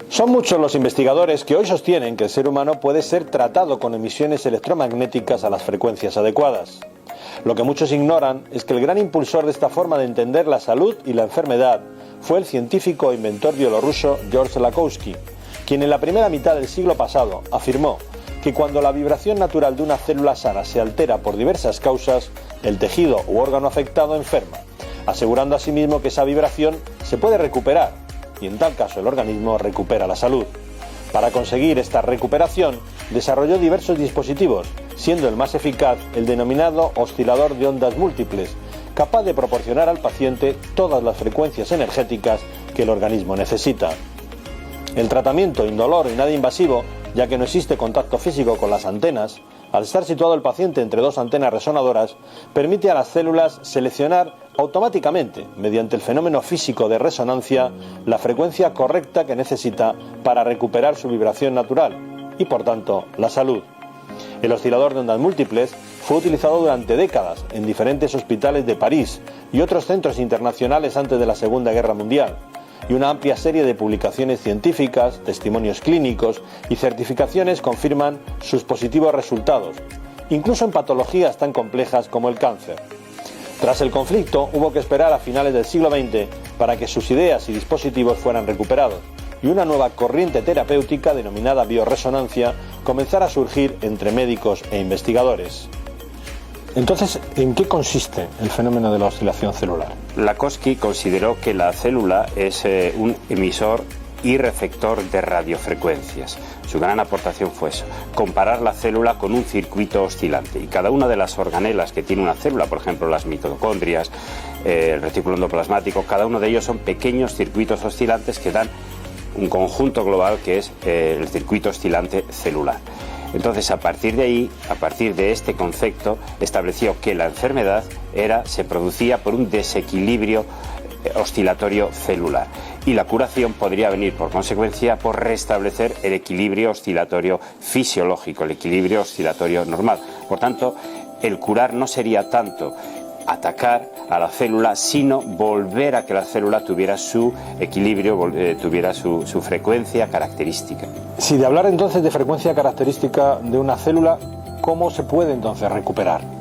Son muchos los investigadores que hoy sostienen que el ser humano puede ser tratado con emisiones electromagnéticas a las frecuencias adecuadas. Lo que muchos ignoran es que el gran impulsor de esta forma de entender la salud y la enfermedad fue el científico e inventor bielorruso George Lakhovsky, quien en la primera mitad del siglo pasado afirmó que cuando la vibración natural de una célula sana se altera por diversas causas, el tejido u órgano afectado enferma, asegurando asimismo que esa vibración se puede recuperar y en tal caso el organismo recupera la salud. Para conseguir esta recuperación, desarrolló diversos dispositivos, siendo el más eficaz el denominado oscilador de ondas múltiples, capaz de proporcionar al paciente todas las frecuencias energéticas que el organismo necesita. El tratamiento indoloro y nada invasivo, ya que no existe contacto físico con las antenas, al estar situado el paciente entre dos antenas resonadoras, permite a las células seleccionar automáticamente, mediante el fenómeno físico de resonancia, la frecuencia correcta que necesita para recuperar su vibración natural y, por tanto, la salud. El oscilador de ondas múltiples fue utilizado durante décadas en diferentes hospitales de París y otros centros internacionales antes de la Segunda Guerra Mundial, y una amplia serie de publicaciones científicas, testimonios clínicos y certificaciones confirman sus positivos resultados, incluso en patologías tan complejas como el cáncer. Tras el conflicto, hubo que esperar a finales del siglo XX para que sus ideas y dispositivos fueran recuperados, y una nueva corriente terapéutica denominada bioresonancia comenzara a surgir entre médicos e investigadores. Entonces, ¿en qué consiste el fenómeno de la oscilación celular? Lakhovsky consideró que la célula es un emisor y receptor de radiofrecuencias. Su gran aportación fue eso, comparar la célula con un circuito oscilante. Y cada una de las organelas que tiene una célula, por ejemplo las mitocondrias, el retículo endoplasmático, cada uno de ellos son pequeños circuitos oscilantes que dan un conjunto global que es el circuito oscilante celular. Entonces, a partir de ahí, a partir de este concepto, estableció que la enfermedad se producía por un desequilibrio oscilatorio celular y la curación podría venir por consecuencia por restablecer el equilibrio oscilatorio fisiológico, el equilibrio oscilatorio normal. Por tanto, el curar no sería tanto atacar a la célula, sino volver a que la célula tuviera su equilibrio, tuviera su frecuencia característica. Si de hablar entonces de frecuencia característica de una célula, ¿cómo se puede entonces recuperar?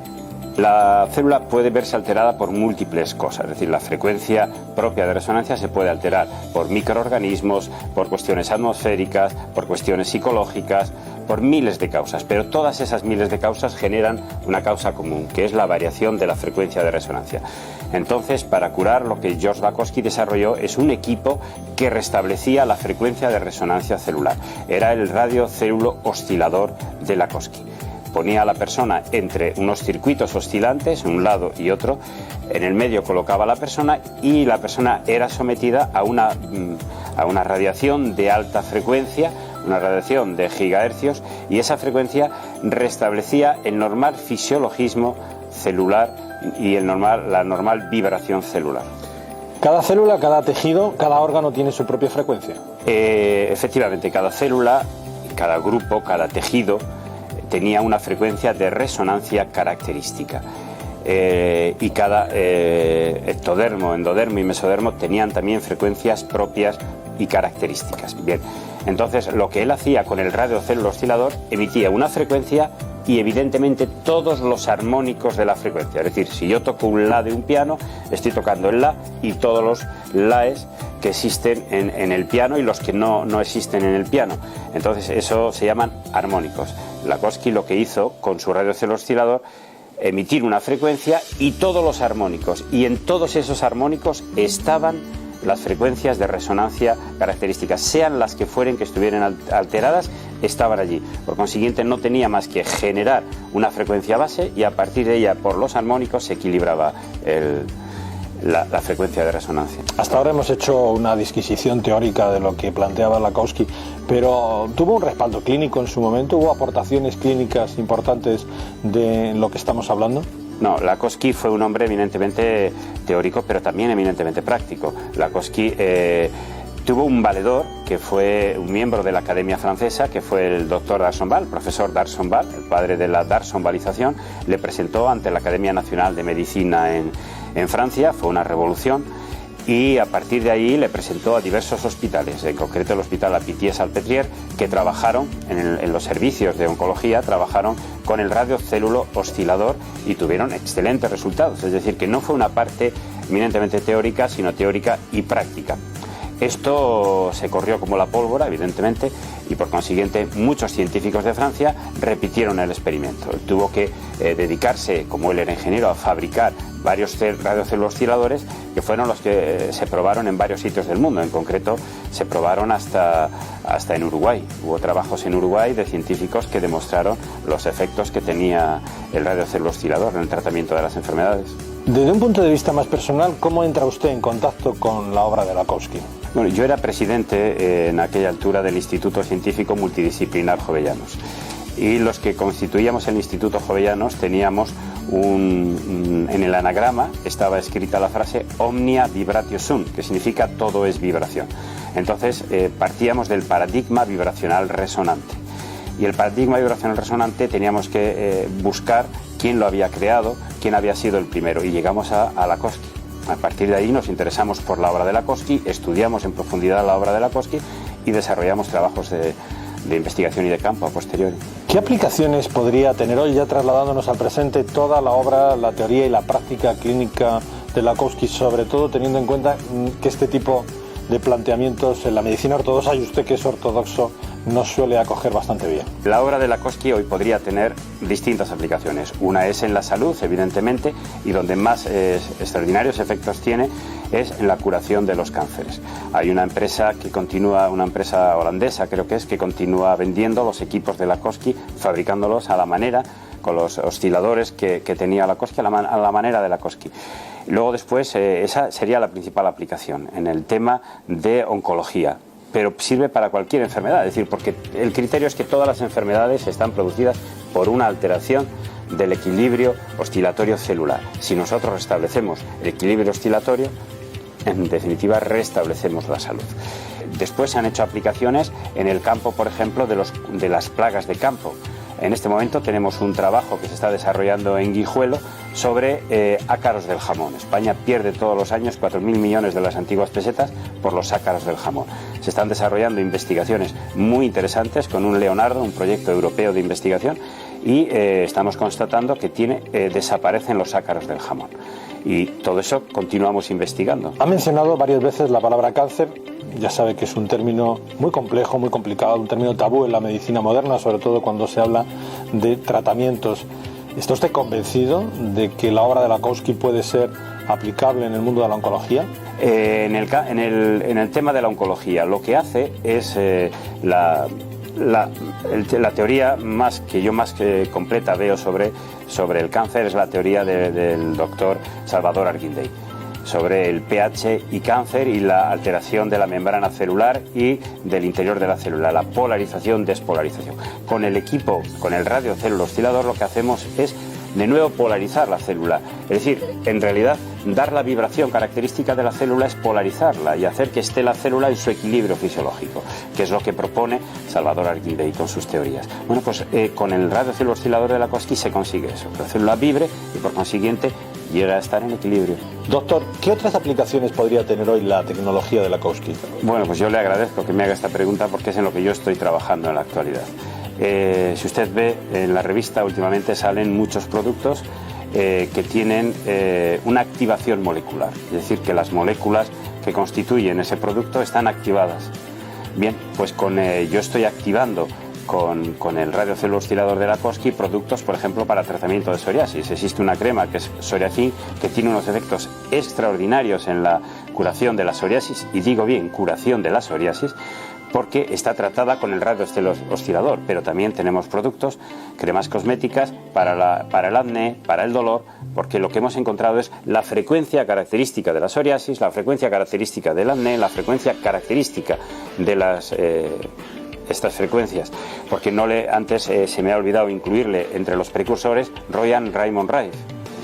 La célula puede verse alterada por múltiples cosas, es decir, la frecuencia propia de resonancia se puede alterar por microorganismos, por cuestiones atmosféricas, por cuestiones psicológicas, por miles de causas, pero todas esas miles de causas generan una causa común, que es la variación de la frecuencia de resonancia. Entonces, para curar, lo que George Lakhovsky desarrolló es un equipo que restablecía la frecuencia de resonancia celular. Era el radiocélulo oscilador de Lakhovsky. Ponía a la persona entre unos circuitos oscilantes, un lado y otro, en el medio colocaba a la persona y la persona era sometida a una radiación de alta frecuencia, una radiación de gigahercios, y esa frecuencia restablecía el normal fisiologismo celular y la normal vibración celular. ¿Cada célula, cada tejido, cada órgano tiene su propia frecuencia? Efectivamente, cada célula, cada grupo, cada tejido tenía una frecuencia de resonancia característica. Y cada ectodermo, endodermo y mesodermo tenían también frecuencias propias y características. Bien, entonces lo que él hacía con el radiocélulo oscilador, emitía una frecuencia y evidentemente todos los armónicos de la frecuencia. Es decir, si yo toco un la de un piano, estoy tocando el la y todos los laes que existen en el piano y los que no existen en el piano. Entonces eso se llaman armónicos. Lakhovsky lo que hizo con su radiocélulo oscilador, emitir una frecuencia y todos los armónicos, y en todos esos armónicos estaban las frecuencias de resonancia características, sean las que fueren que estuvieran alteradas, estaban allí. Por consiguiente, no tenía más que generar una frecuencia base y a partir de ella, por los armónicos, se equilibraba la frecuencia de resonancia. Hasta ahora hemos hecho una disquisición teórica de lo que planteaba Lakhovsky, pero ¿tuvo un respaldo clínico en su momento? ¿Hubo aportaciones clínicas importantes de lo que estamos hablando? No, Lakhovsky fue un hombre eminentemente teórico, pero también eminentemente práctico. Lakhovsky tuvo un valedor que fue un miembro de la Academia Francesa, que fue el doctor D'Arsonval, el profesor D'Arsonval, el padre de la D'Arsonvalización. Le presentó ante la Academia Nacional de Medicina en Francia, fue una revolución, y a partir de ahí le presentó a diversos hospitales, en concreto el Hospital La Pitié-Salpêtrière, que trabajaron en los servicios de oncología, trabajaron con el radiocélulo oscilador y tuvieron excelentes resultados. Es decir, que no fue una parte eminentemente teórica, sino teórica y práctica. Esto se corrió como la pólvora, evidentemente, y por consiguiente muchos científicos de Francia repitieron el experimento. Tuvo que dedicarse, como él era ingeniero, a fabricar varios radiocélulos osciladores que fueron los que se probaron en varios sitios del mundo. En concreto, se probaron hasta en Uruguay. Hubo trabajos en Uruguay de científicos que demostraron los efectos que tenía el radiocélulo oscilador en el tratamiento de las enfermedades. Desde un punto de vista más personal, ¿cómo entra usted en contacto con la obra de Lakowski? Bueno, yo era presidente en aquella altura del Instituto Científico Multidisciplinar Jovellanos, y los que constituíamos el Instituto Jovellanos teníamos en el anagrama estaba escrita la frase Omnia Vibratio Sunt, que significa todo es vibración. Entonces partíamos del paradigma vibracional resonante, y el paradigma vibracional resonante teníamos que buscar quién lo había creado, quién había sido el primero, y llegamos a Lakowski. A partir de ahí nos interesamos por la obra de Lakowski, estudiamos en profundidad la obra de Lakowski y desarrollamos trabajos de investigación y de campo a posteriori. ¿Qué aplicaciones podría tener hoy, ya trasladándonos al presente, toda la obra, la teoría y la práctica clínica de Lakowski, sobre todo teniendo en cuenta que este tipo de planteamientos en la medicina ortodoxa, y usted que es ortodoxo, no suele acoger bastante bien? La obra de Lakowski hoy podría tener distintas aplicaciones. Una es en la salud, evidentemente, y donde más extraordinarios efectos tiene es en la curación de los cánceres. Hay una empresa que continúa, una empresa holandesa creo que es, que continúa vendiendo los equipos de Lakowski, fabricándolos a la manera, con los osciladores que tenía Lakowski, a la manera de Lakowski. Luego después, esa sería la principal aplicación en el tema de oncología, pero sirve para cualquier enfermedad, es decir, porque el criterio es que todas las enfermedades están producidas por una alteración del equilibrio oscilatorio celular. Si nosotros restablecemos el equilibrio oscilatorio, en definitiva restablecemos la salud. Después se han hecho aplicaciones en el campo, por ejemplo, de las plagas de campo. En este momento tenemos un trabajo que se está desarrollando en Guijuelo sobre ácaros del jamón. España pierde todos los años 4.000 millones de las antiguas pesetas por los ácaros del jamón. Se están desarrollando investigaciones muy interesantes con un Leonardo, un proyecto europeo de investigación, y estamos constatando que desaparecen los ácaros del jamón. Y todo eso continuamos investigando. Ha mencionado varias veces la palabra cáncer. Ya sabe que es un término muy complejo, muy complicado, un término tabú en la medicina moderna, sobre todo cuando se habla de tratamientos. ¿Está usted convencido de que la obra de Lakowski puede ser aplicable en el mundo de la oncología? En el tema de la oncología, lo que hace es la teoría más completa veo sobre el cáncer, es la teoría del doctor Salvador Arguindey, sobre el pH y cáncer y la alteración de la membrana celular y del interior de la célula, la polarización, despolarización. Con el equipo, con el radiocélulo oscilador, lo que hacemos es de nuevo polarizar la célula. Es decir, en realidad, dar la vibración característica de la célula es polarizarla y hacer que esté la célula en su equilibrio fisiológico, que es lo que propone Salvador Arguindey con sus teorías. Bueno, pues con el radiocélulo oscilador de Lakowski se consigue eso, que la célula vibre y por consiguiente llega a estar en equilibrio. Doctor, ¿qué otras aplicaciones podría tener hoy la tecnología de Lakowski? Bueno, pues yo le agradezco que me haga esta pregunta porque es en lo que yo estoy trabajando en la actualidad. Si usted ve en la revista, últimamente salen muchos productos que tienen una activación molecular, es decir, que las moléculas que constituyen ese producto están activadas. Bien, pues yo estoy activando con el radiocélulo oscilador de Lakowski productos, por ejemplo, para tratamiento de psoriasis. Existe una crema que es Psoriafin, que tiene unos efectos extraordinarios en la curación de la psoriasis, y digo bien, curación de la psoriasis, porque está tratada con el radiocélulo oscilador, pero también tenemos productos, cremas cosméticas para el acné, para el dolor, porque lo que hemos encontrado es la frecuencia característica de la psoriasis, la frecuencia característica del acné, la frecuencia característica de estas frecuencias, porque antes se me ha olvidado incluirle entre los precursores Royan Raymond Rife.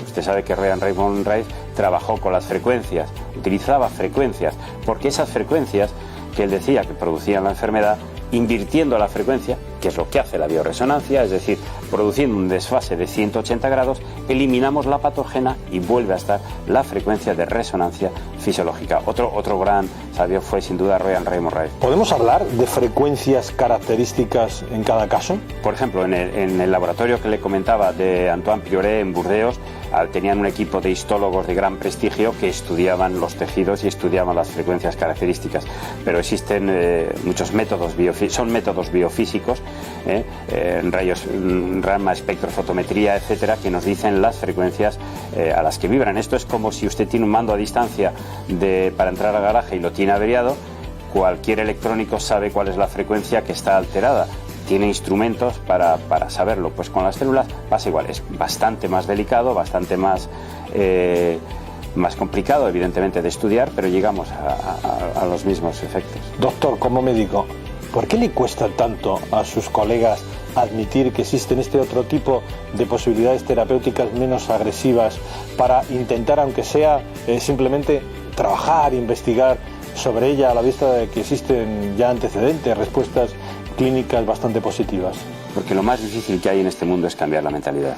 Usted sabe que Royan Raymond Rife trabajó con las frecuencias, utilizaba frecuencias, porque esas frecuencias que él decía que producían la enfermedad, invirtiendo la frecuencia, que es lo que hace la bioresonancia, es decir, produciendo un desfase de 180 grados, eliminamos la patógena y vuelve a estar la frecuencia de resonancia fisiológica. Otro gran sabio fue sin duda Roy Murray. ¿Podemos hablar de frecuencias características en cada caso? Por ejemplo, en el laboratorio que le comentaba de Antoine Prioret en Burdeos, tenían un equipo de histólogos de gran prestigio que estudiaban los tejidos y estudiaban las frecuencias características. Pero existen muchos métodos son métodos biofísicos, rayos, gamma, espectrofotometría, etcétera, que nos dicen las frecuencias a las que vibran. Esto es como si usted tiene un mando a distancia para entrar al garaje y lo tiene averiado. Cualquier electrónico sabe cuál es la frecuencia que está alterada. Tiene instrumentos para saberlo. Pues con las células pasa igual, es bastante más delicado, bastante más complicado, evidentemente, de estudiar, pero llegamos a los mismos efectos. Doctor, como médico, ¿por qué le cuesta tanto a sus colegas admitir que existen este otro tipo de posibilidades terapéuticas menos agresivas para intentar, aunque sea simplemente trabajar, investigar sobre ella, a la vista de que existen ya antecedentes, respuestas clínicas bastante positivas? Porque lo más difícil que hay en este mundo es cambiar la mentalidad.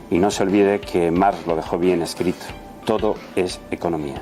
Y no se olvide que Marx lo dejó bien escrito: todo es economía.